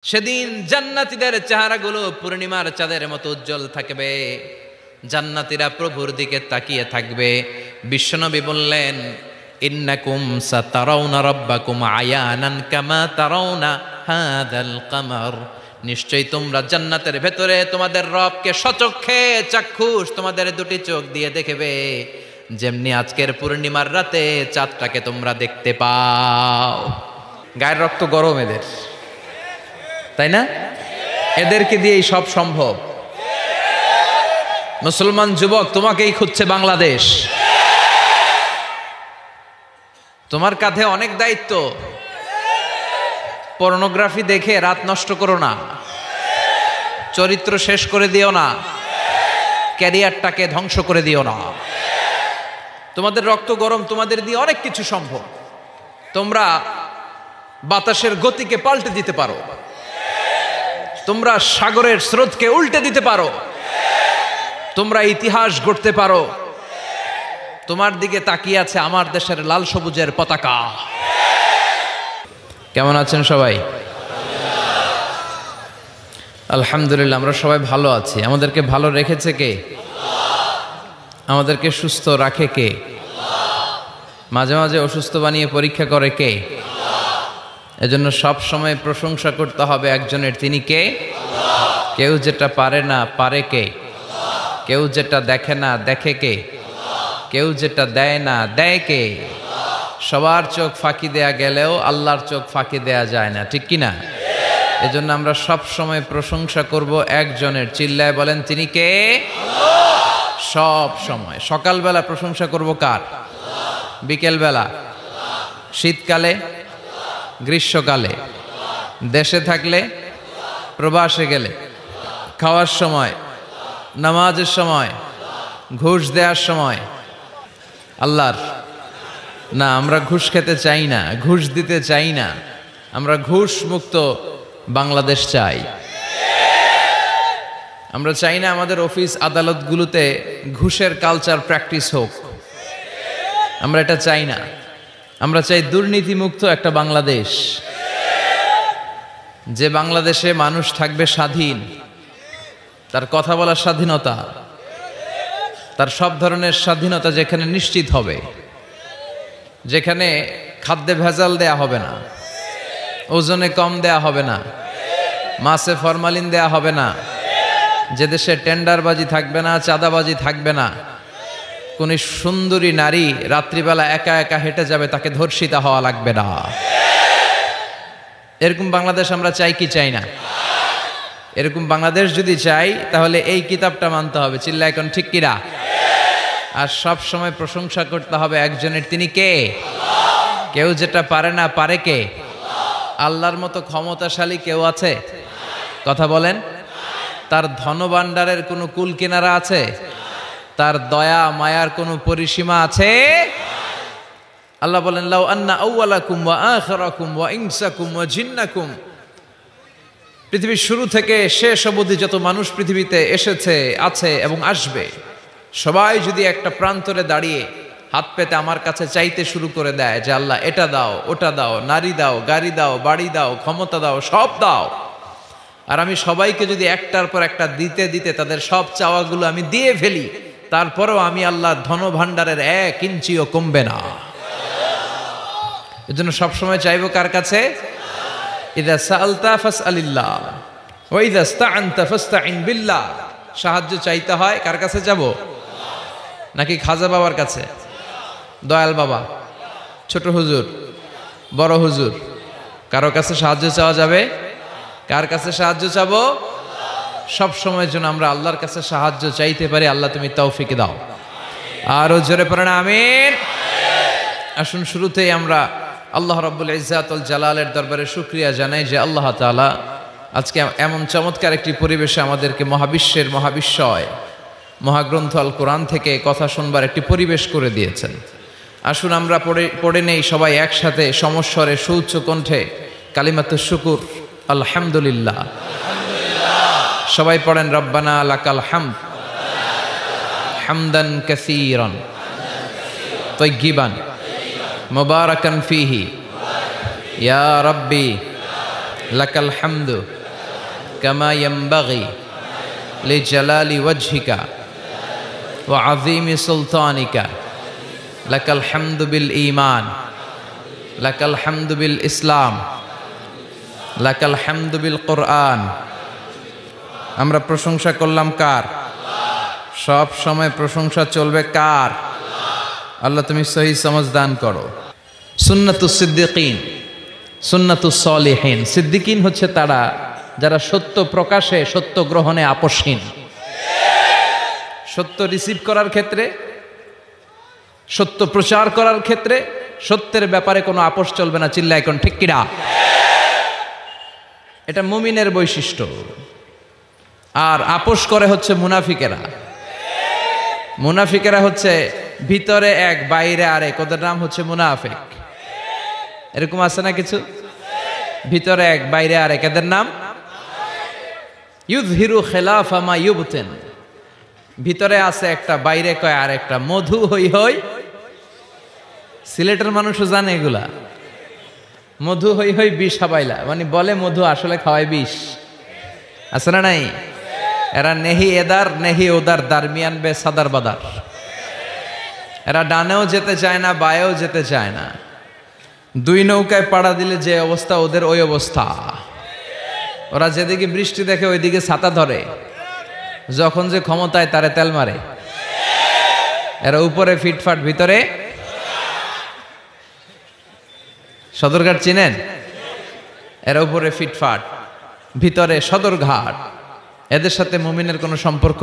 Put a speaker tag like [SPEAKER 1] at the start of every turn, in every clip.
[SPEAKER 1] সেদিন জান্নাতীদের চেহারাগুলো পূর্ণিমার চাঁদের মতো উজ্জ্বল থাকবে। জান্নাতীরা প্রভুর দিকে তাকিয়ে থাকবে। বিশ্বনবী বললেন, ইন্নাকুম সাতারাউনা রাব্বাকুম আয়ানান কামা তারাউনা হাযাল কামার। নিশ্চয়ই তোমরা জান্নাতের ভেতরে তোমাদের রবকে সচক্ষে চাক্ষুষ তোমাদের দুটি চোখ দিয়ে দেখবে, যেমনি আজকের পূর্ণিমার রাতে চাঁদটাকে তোমরা দেখতে পাও। গায়ের রক্ত গরম এদের, তাই না? এদেরকে দিয়েই সব সম্ভব। মুসলমান যুবক, তোমাকেই খুঁজছে বাংলাদেশ। তোমার কাঁধে অনেক দায়িত্ব। পর্নোগ্রাফি দেখে রাত নষ্ট করো না, চরিত্র শেষ করে দিও না, ক্যারিয়ারটাকে ধ্বংস করে দিও না। তোমাদের রক্ত গরম, তোমাদের দিয়ে অনেক কিছু সম্ভব। তোমরা বাতাসের গতিকে পাল্টে দিতে পারো, তোমরা সাগরের স্রোতকে উল্টে দিতে পারো, তোমরা ইতিহাস গড়তে পারো। তোমার দিকে তাকিয়ে আছে আমার দেশের লাল সবুজের পতাকা। কেমন আছেন সবাই? আলহামদুলিল্লাহ, আমরা সবাই ভালো আছি। আমাদেরকে ভালো রেখেছে কে? আমাদেরকে সুস্থ রাখে কে? মাঝে মাঝে অসুস্থ বানিয়ে পরীক্ষা করে কে? এজন্য সব সময় প্রশংসা করতে হবে একজনের, তিনি কে? কেউ যেটা পারে না পারে কে? কেউ যেটা দেখে না দেখে কে? কেউ যেটা দেয় না দেয় কে? সবার চোখ ফাঁকি দেয়া গেলেও আল্লাহর চোখ ফাঁকি দেয়া যায় না, ঠিক কি না? এজন্য আমরা সব সময় প্রশংসা করব একজনের। চিল্লায় বলেন, তিনি কে? সব সময়। সকালবেলা প্রশংসা করব কার? বিকেলবেলা, শীতকালে, গ্রীষ্মকালে, দেশে থাকলে, প্রবাসে গেলে, খাওয়ার সময়, নামাজের সময়, ঘুষ দেওয়ার সময়। আল্লাহর না, আমরা ঘুষ খেতে চাই না, ঘুষ দিতে চাই না। আমরা ঘুষ মুক্ত বাংলাদেশ চাই। আমরা চাই না আমাদের অফিস আদালতগুলোতে ঘুষের কালচার প্র্যাকটিস হোক। আমরা এটা চাই না। আমরা চাই দুর্নীতিমুক্ত একটা বাংলাদেশ, যে বাংলাদেশে মানুষ থাকবে স্বাধীন, তার কথা বলার স্বাধীনতা, তার সব ধরনের স্বাধীনতা যেখানে নিশ্চিত হবে, যেখানে খাদ্যে ভেজাল দেয়া হবে না, ওজনে কম দেয়া হবে না, মাছে ফরমালিন দেয়া হবে না, যে দেশে টেন্ডারবাজি থাকবে না, চাঁদাবাজি থাকবে না, কোন সুন্দরী নারী রাত্রিবেলা একা একা হেঁটে যাবে, তাকে ধর্ষিতা হওয়া লাগবে না। এরকম বাংলাদেশ আমরা চাই কি চাই না? এরকম বাংলাদেশ যদি চাই তাহলে এই কিতাবটা মানতে হবে। চিল্লা এখন ঠিক কিরা? আর সব সময় প্রশংসা করতে হবে একজনের, তিনি কে? কেউ যেটা পারে না পারে কে? আল্লাহর মতো ক্ষমতাশালী কেউ আছে? কথা বলেন। তার ধনভাণ্ডারের কোনো কুল কিনারা আছে? তার দয়া মায়ার কোনো পরিসীমা আছে? আল্লাহ বলেন, লাউ আন্না আউওয়ালাকুম ওয়া আখিরাকুম ওয়া ইনসাকুম ওয়া জিন্নাকুম, পৃথিবীর শুরু থেকে শেষ অবধি যত মানুষ পৃথিবীতে এসেছে, আছে এবং আসবে, সবাই যদি একটা প্রান্তরে দাঁড়িয়ে হাত পেতে আমার কাছে চাইতে শুরু করে দেয় যে আল্লাহ এটা দাও, ওটা দাও, নারী দাও, গাড়ি দাও, বাড়ি দাও, ক্ষমতা দাও, সব দাও, আর আমি সবাইকে যদি একটার পর একটা দিতে দিতে তাদের সব চাওয়াগুলো আমি দিয়ে ফেলি, তারপরেও আমি আল্লাহর ধনভাণ্ডারের 1 ইঞ্চিও কমবে না। এজন্য সবসময় চাইবো কার কাছে? ইযা সাআলতা ফাসআলিল্লাহ ওয়া ইযা ইসতাআনতা ফাসতাইন বিল্লাহ। সাহায্য চাইতে হয় কার কাছে যাব? নাকি খাজা বাবার কাছে, দয়াল বাবা, ছোট হুজুর, বড় হুজুর? কারো কাছে সাহায্য চাওয়া যাবে? কার কাছে সাহায্য চাবো? সব সময়ের জন্য আমরা আল্লাহর কাছে সাহায্য চাইতে পারি। আল্লাহ তুমি তৌফিক দাও। আরো জোরে পড়েন আমিন। আসুন শুরুতেই আমরা আল্লাহ রাব্বুল ইজ্জাত ওয়াল জালালের দরবারে শুকরিয়া জানাই যে আল্লাহ তাআলা আজকে এমন চমৎকার একটি পরিবেশে আমাদেরকে মহাবিশ্বের মহাবিশ্বয় মহাগ্রন্থ আল কোরআন থেকে কথা শুনবার একটি পরিবেশ করে দিয়েছেন। আসুন আমরা পড়ে নেই সবাই একসাথে সমস্বরে সুউচ্চ কণ্ঠে কালিমাতুশ শুকুর, আলহামদুলিল্লাহ। সবাই পড়েন, রব্বানা লাকাল হামদ হামদান কাসীরান তাইয়্যিবান মুবারাকান ফীহি ইয়া রাব্বি লাকাল হামদু কামা ইয়ানবাগি লিজালালি ওয়াজহিকা ওয়া আযীমি সুলতানিকা লাকাল হামদু বিল ঈমান লাকাল হামদু বিল ইসলাম লাকাল হামদু বিল কুরআন। আমরা প্রশংসা করলাম কার? সব সময় প্রশংসা চলবে কার? আল্লাহ তুমি সহি সমঝ দান করো। সুন্নাতুস সিদ্দিকিন, সুন্নাতুস সলিহিন। সিদ্দিকিন হচ্ছে তারা যারা সত্য প্রকাশে, সত্য গ্রহণে আপোষহীন। সত্য রিসিভ করার ক্ষেত্রে, সত্য প্রচার করার ক্ষেত্রে সত্যের ব্যাপারে কোনো আপোষ চলবে না। চিল্লা এখন ঠিক কিনা? এটা মুমিনের বৈশিষ্ট্য। আর আপোষ করে হচ্ছে মুনাফিকেরা। মুনাফিকেরা হচ্ছে ভিতরে এক বাইরে আরেক, ওদের নাম হচ্ছে মুনাফিক। এরকম আছে না কিছু? ভিতরে এক বাইরে আরেক, এদের নাম ইউযহিরু খিলাফা মা ইউবতিন। ভিতরে আছে একটা, বাইরে কয় আরেকটা। মধু হই হই, সিলেটের মানুষও জানে এগুলা। মধু হই হই বিষ হাবাইলা, মানে বলে মধু আসলে খাওয়ায় বিষ। আছে না নাই? এরা নেহি এদার নেহি ওদার, দারমিয়ান বে সাদার বাদার। এরা ডানেও যেতে চায় না, বায়েও যেতে চায় না। দুই নৌকায় পাড়া দিলে যে অবস্থা, ওদের ওই অবস্থা। ওরা যেদিকে বৃষ্টি দেখে ওইদিকে ছাতা ধরে, যখন যে ক্ষমতায় তারে তেল মারে। এরা উপরে ফিটফাট, ভিতরে সদরঘাট চিনেন? এরা উপরে ফিটফাট, ভিতরে সদরঘাট। এদের সাথে মুমিনের কোনো সম্পর্ক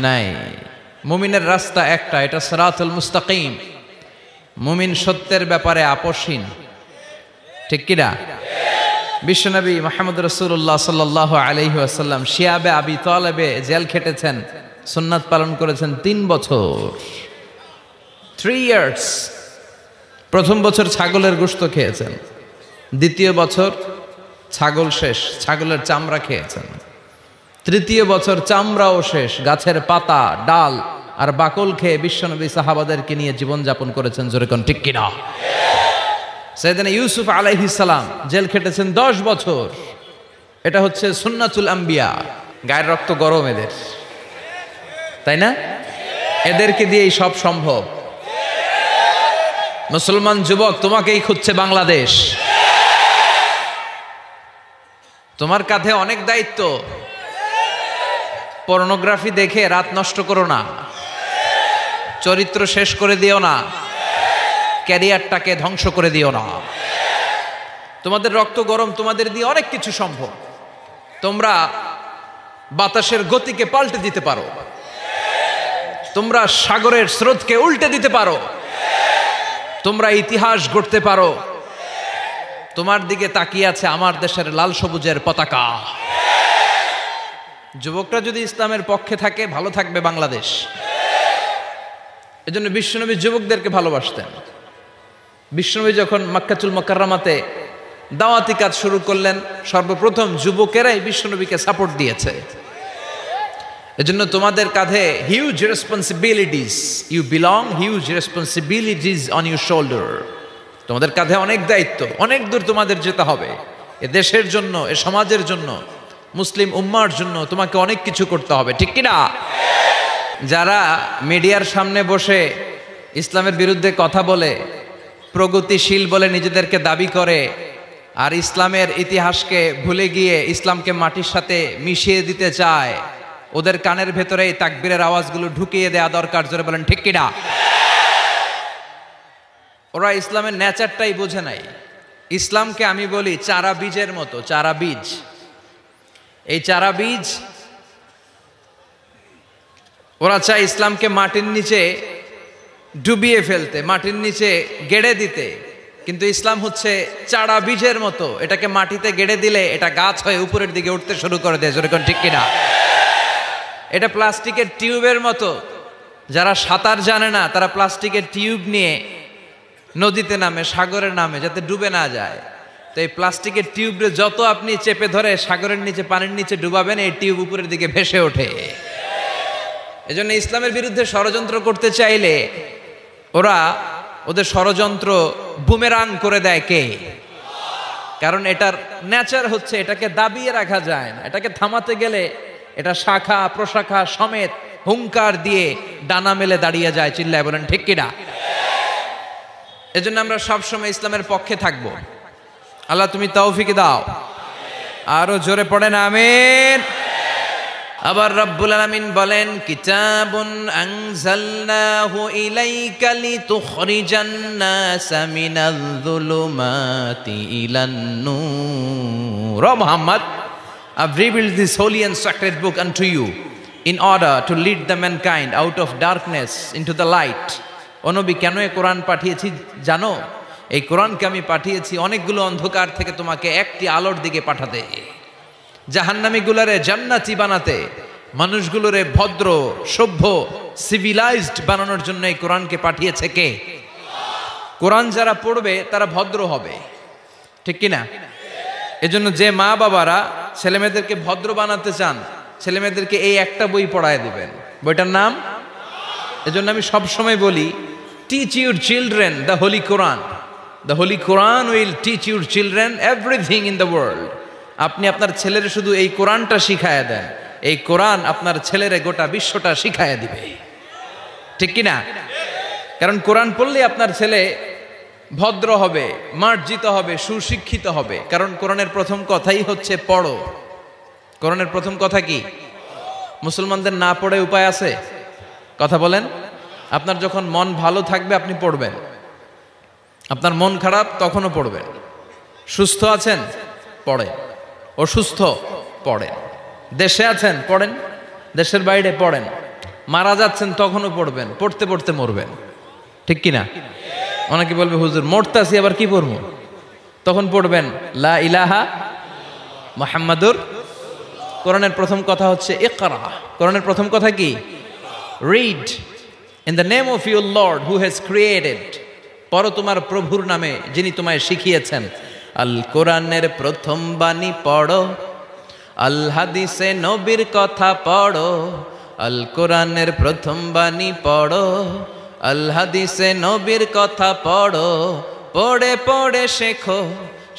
[SPEAKER 1] নাই। মুমিনের রাস্তা একটা, এটা সিরাতুল মুস্তাকিম। মুমিন সত্যের ব্যাপারে আপোষহীন। ঠিক কিনা? বিশ্বনবী মুহাম্মদ রাসূলুল্লাহ সাল্লাল্লাহু আলাইহি ওয়াসাল্লাম শিয়াবে আবি তালেবে জেল খেটেছেন, সুন্নাত পালন করেছেন 3 বছর, 3 ইয়ার্স। প্রথম বছর ছাগলের গোশত খেয়েছেন, দ্বিতীয় বছর ছাগল শেষ, ছাগলের চামড়া খেয়েছেন। তৃতীয় বছর চামড়াও শেষ, গাছের পাতা, ডাল আর বাকল খেয়ে বিশ্বনবী সাহাবাদেরকে নিয়ে জীবনযাপন করেছেন। জোরে কোন ঠিক কিনা? সাইয়েদনা ইউসুফ আলাইহিস সালাম জেল খেটেছেন 10 বছর। এটা হচ্ছে সুন্নাতুল আম্বিয়া। গায়ের রক্ত গরম এদের, তাই না? এদেরকে দিয়েই সব সম্ভব। মুসলমান যুবক, তোমাকেই খুঁজছে বাংলাদেশ। তোমার কাঁধে অনেক দায়িত্ব। পর্নোগ্রাফি দেখে রাত নষ্ট করো না, চরিত্র শেষ করে দিও না, ক্যারিয়ারটাকে ধ্বংস করে দিও না। তোমাদের রক্ত গরম, তোমাদের দিয়ে অনেক কিছু সম্ভব। তোমরা বাতাসের গতিকে পাল্টে দিতে পারো, তোমরা সাগরের স্রোতকে উল্টে দিতে পারো, তোমরা ইতিহাস গড়তে পারো। তোমার দিকে তাকিয়ে আছে আমার দেশের লাল সবুজের পতাকা। যুবকরা যদি ইসলামের পক্ষে থাকে, ভালো থাকবে বাংলাদেশ। এজন্য বিশ্বনবী যুবকদেরকে ভালোবাসতেন। বিশ্বনবী যখন মক্কাতুল মুকাররমাতে দাওয়াতি কাজ শুরু করলেন, সর্বপ্রথম যুবকেরাই বিশ্বনবীকে সাপোর্ট দিয়েছে। এজন্য তোমাদের কাঁধে huge responsibilities, you belong huge responsibilities on your shoulder. তোমাদের কাঁধে অনেক দায়িত্ব, অনেক দূর তোমাদের যেতে হবে। এ দেশের জন্য, এ সমাজের জন্য, মুসলিম উম্মার জন্য তোমাকে অনেক কিছু করতে হবে। ঠিক কিনা? যারা মিডিয়ার সামনে বসে ইসলামের বিরুদ্ধে কথা বলে, প্রগতিশীল বলে নিজেদেরকে দাবি করে, আর ইসলামের ইতিহাসকে ভুলে গিয়ে ইসলামকে মাটির সাথে মিশিয়ে দিতে চায়, ওদের কানের ভেতরে এই তাকবীরের আওয়াজগুলো ঢুকিয়ে দেয়া দরকার। জোরে বলেন ঠিক কিনা? ওরা ইসলামের নেচারটাই বোঝে নাই। ইসলামকে আমি বলি চারা বীজের মতো। চারা বীজ, এই চারা বীজ, ওরা চায় ইসলামকে মাটির নিচে ডুবিয়ে ফেলতে, মাটির নিচে গেড়ে দিতে। কিন্তু ইসলাম হচ্ছে চারা বীজের মতো, এটাকে মাটিতে গেড়ে দিলে এটা গাছ হয়ে উপরের দিকে উঠতে শুরু করে দেয়। যেরকম ঠিক কিনা? এটা প্লাস্টিকের টিউবের মতো। যারা সাঁতার জানে না তারা প্লাস্টিকের টিউব নিয়ে নদীতে নামে, সাগরে নামে, যাতে ডুবে না যায়। তো এই প্লাস্টিকের টিউবে যত আপনি চেপে ধরে সাগরের নিচে, পানির নিচে ডুবাবেন, এই টিউব উপরের দিকে ভেসে ওঠে। এজন্য ইসলামের বিরুদ্ধে ষড়যন্ত্র করতে চাইলে ওরা ওদের ষড়যন্ত্র বুমেরাং করে দেয় কে? কারণ এটার নেচার হচ্ছে এটাকে দাবিয়ে রাখা যায় না, এটাকে থামাতে গেলে এটা শাখা প্রশাখা সমেত হুঙ্কার দিয়ে ডানা মেলে দাঁড়িয়ে যায়। চিল্লায় বলেন ঠিক কিনা? এজন্য আমরা সবসময় ইসলামের পক্ষে থাকবো। আল্লাহ তুমি তৌফিক দাও। আরো জোরে পড়েন আমিন। আবার রব্বুল আলামিন বলেন, কিতাবুন আনজালনাহু ইলাইকা লিতুখরিজান নাসা মিনাল যুলুমাতি ইলান নূর। ও Muhammad, I've revealed this holy and sacred book unto you in order to lead the mankind out of darkness into the light. ও নবী, কেন এই কোরআন পাঠিয়েছি জানো? এই কোরআনকে আমি পাঠিয়েছি অনেকগুলো অন্ধকার থেকে তোমাকে একটি আলোর দিকে পাঠাতে, জাহান্নামীগুলোরে জান্নাতি বানাতে, মানুষগুলোরে ভদ্র সভ্য সিভিলাইজড বানানোর জন্য এই কোরআনকে পাঠিয়েছে কে? কোরআন যারা পড়বে তারা ভদ্র হবে, ঠিক কিনা? এজন্য যে মা বাবারা ছেলেমেয়েদেরকে ভদ্র বানাতে চান, ছেলেমেয়েদেরকে এই একটা বই পড়ায় দিবেন, বইটার নাম। এজন্য আমি সবসময় বলি, teach your children the Holi Quran. The Holi Quran will teach your children everything in the world. আপনি আপনার ছেলের শুধু এই কোরআনটা শিখায়া দেন, এই কোরআন আপনার ছেলেরে গোটা বিশ্বটা শিখায়া দিবে, ঠিক কিনা? কারণ কোরআন পড়লে আপনার ছেলে ভদ্র হবে, মার্জিত হবে, সুশিক্ষিত হবে। কারণ কোরআনের প্রথম কথাই হচ্ছে পড়ো। কোরআনের প্রথম কথা কি? মুসলমানদের না পড়ে উপায় আছে? কথা বলেন। আপনার যখন মন ভালো থাকবে আপনি পড়বেন, আপনার মন খারাপ তখনও পড়বেন। সুস্থ আছেন পড়েন, অসুস্থ পড়েন, দেশে আছেন পড়েন, দেশের বাইরে পড়েন, মারা যাচ্ছেন তখনও পড়বেন, পড়তে পড়তে মরবেন, ঠিক কিনা? অনেকে বলবে, হুজুর মরতাছি আবার কি পড়বো? তখন পড়বেন লা ইলাহা মুহাম্মাদুর। কোরআনের প্রথম কথা হচ্ছে ইকরা। কোরআনের প্রথম কথা কি? Read in the name of your Lord who has created. পড়ো তোমার প্রভুর নামে যিনি তোমায় শিখিয়েছেন। আল কোরআনের প্রথম বাণী পড়ো, আল হাদিসে নবীর কথা পড়ো। আল কোরআনের প্রথম বাণী পড়ো, আল হাদিসে নবীর কথা পড়ো। পড়ে পড়ে শেখো,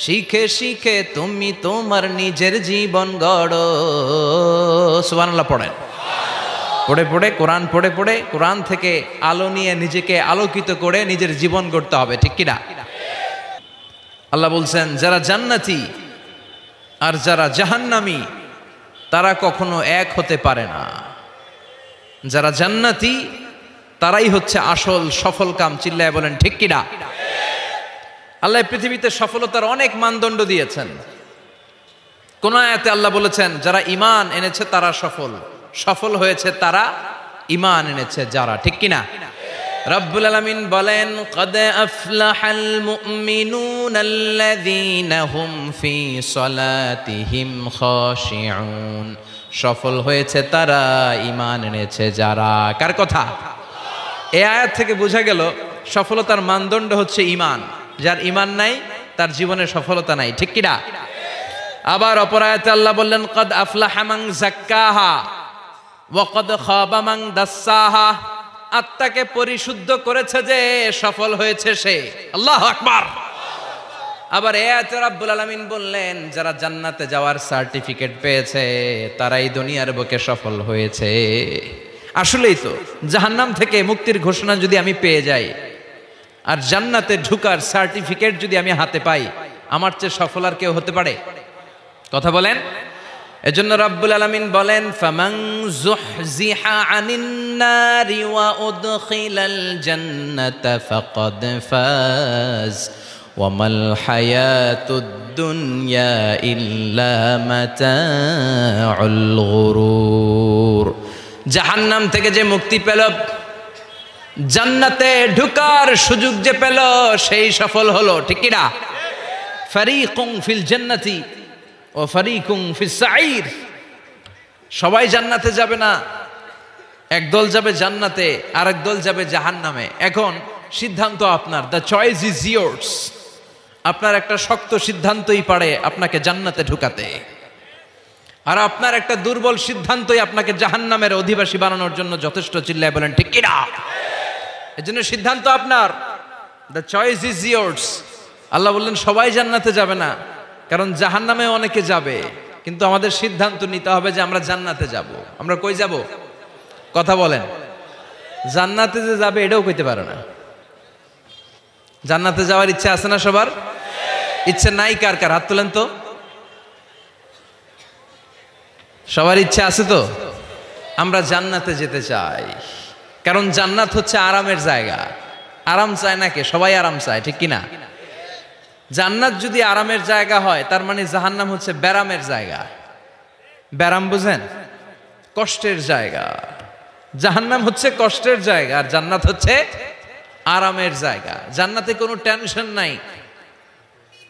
[SPEAKER 1] শিখে শিখে তুমি তোমার নিজের জীবন গড়ো। সুবহানাল্লাহ পড়েন। পড়ে পড়ে কোরআন পড়ে পড়ে কোরআন থেকে আলো নিয়ে নিজেকে আলোকিত করে নিজের জীবন গড়তে হবে, ঠিক কিনা? আল্লাহ বলছেন, যারা জান্নাতি আর যারা জাহান্নামী তারা কখনো এক হতে পারে না। যারা জান্নাতি তারাই হচ্ছে আসল সফল কাম। চিল্লায় বলেন ঠিক কিনা? আল্লাহ পৃথিবীতে সফলতার অনেক মানদণ্ড দিয়েছেন। কোন আয়াতে আল্লাহ বলেছেন, যারা ঈমান এনেছে তারা সফল। সফল হয়েছে তারা ঈমান এনেছে যারা, ঠিক কিনা? রব্বুল আলামিন বলেন, ক্বাদ আফলাহাল মুমিনুনাল্লাযীনা হুম ফি সলাতিহিম খাশিউন। সফল হয়েছে তারা, ঈমান এনেছে যারা। কার কথা? এই আয়াত থেকে বোঝা গেল সফলতার মানদণ্ড হচ্ছে ঈমান। যার ঈমান নাই তার জীবনে সফলতা নাই, ঠিক কিনা? আবার অপর আয়াতে আল্লাহ বললেন, ক্বাদ আফলাহা মান যাক্কাহা ওয়া ক্বাদ খাবা মান দাসসাহা। আত্মাকে পরিশুদ্ধ করেছে যে সফল হয়েছে সে। আল্লাহু আকবার। আবার এই আয়াতে রব্বুল আলামিন বললেন, যারা জান্নাতে যাওয়ার সার্টিফিকেট পেয়েছে তারাই দুনিয়ার বুকে সফল হয়েছে। আসলেই তো, জাহান্নাম থেকে মুক্তির ঘোষণা যদি আমি পেয়ে যাই আর জান্নাতে ঢুকার সার্টিফিকেট যদি আমি হাতে পাই, আমার চেয়ে সফল আর কেউ হতে পারে? কথা বলেন। এজন্য রব্বুল আলামিন বলেন, ফামান যুহজিহা আনিন নারি ওয়া উদখিলাল জান্নাতা ফাকাদ ফাজ ওয়া মাল হায়াতুদ দুনিয়া ইল্লা মাতাউল গুরুর। জাহান্নাম থেকে যে মুক্তি পেল, জান্নাতে ঢুকার সুযোগ যে পেল, সেই সফল হলো, ঠিক কিনা? ফারিকুন ফিল জান্নাতি ও ফারিকুন ফিস সাঈর। সবাই জান্নাতে যাবে না, একদল যাবে জান্নাতে আর একদল যাবে জাহান্নামে। এখন সিদ্ধান্ত আপনার, দ্য চয়েস ইজ ইয়ার্স। আপনার একটা শক্ত সিদ্ধান্তই পারে আপনাকে জান্নাতে ঢুকাতে, আর আপনার একটা দুর্বল সিদ্ধান্তই আপনাকে জাহান্নামের অধিবাসী বানানোর জন্য যথেষ্ট। চিল্লায় বলেন ঠিক কিনা? এজন্য সিদ্ধান্ত আপনার, দ্য চয়েস ইজ ইয়ার্স। আল্লাহ বললেন সবাই জান্নাতে যাবে না, কারণ জাহান্নামে অনেকে যাবে, কিন্তু আমাদের সিদ্ধান্ত নিতে হবে যে আমরা জান্নাতে যাব। আমরা কই যাব? কথা বলেন। জান্নাতে যে যাবে এটাও কইতে পারে না। জান্নাতে যাওয়ার ইচ্ছা আছে না সবার? ইচ্ছে নাই কার কার? হাত তোলেন তো। সবার ইচ্ছা আছে তো? আমরা জান্নাতে যেতে চাই, কারণ জান্নাত হচ্ছে আরামের জায়গা। আরাম চায় না কে? সবাই আরাম চায়, ঠিক কিনা? জান্নাত যদি আরামের জায়গা হয়, তার মানে জাহান্নাম হচ্ছে ব্যারামের জায়গা। ব্যারাম বুঝেন? কষ্টের জায়গা। জাহান্নাম হচ্ছে কষ্টের জায়গা, আর জান্নাত হচ্ছে আরামের জায়গা। জান্নাতে কোনো টেনশন নাই,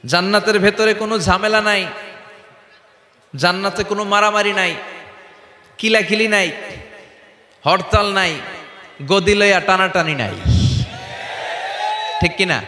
[SPEAKER 1] জান্নাতের ভেতরে কোনো ঝামেলা নাই, জান্নাতে কোনো মারামারি নাই, কিলাকিলি নাই, হরতাল নাই, গদি লইয়া টানাটানি নাই, ঠিক কিনা?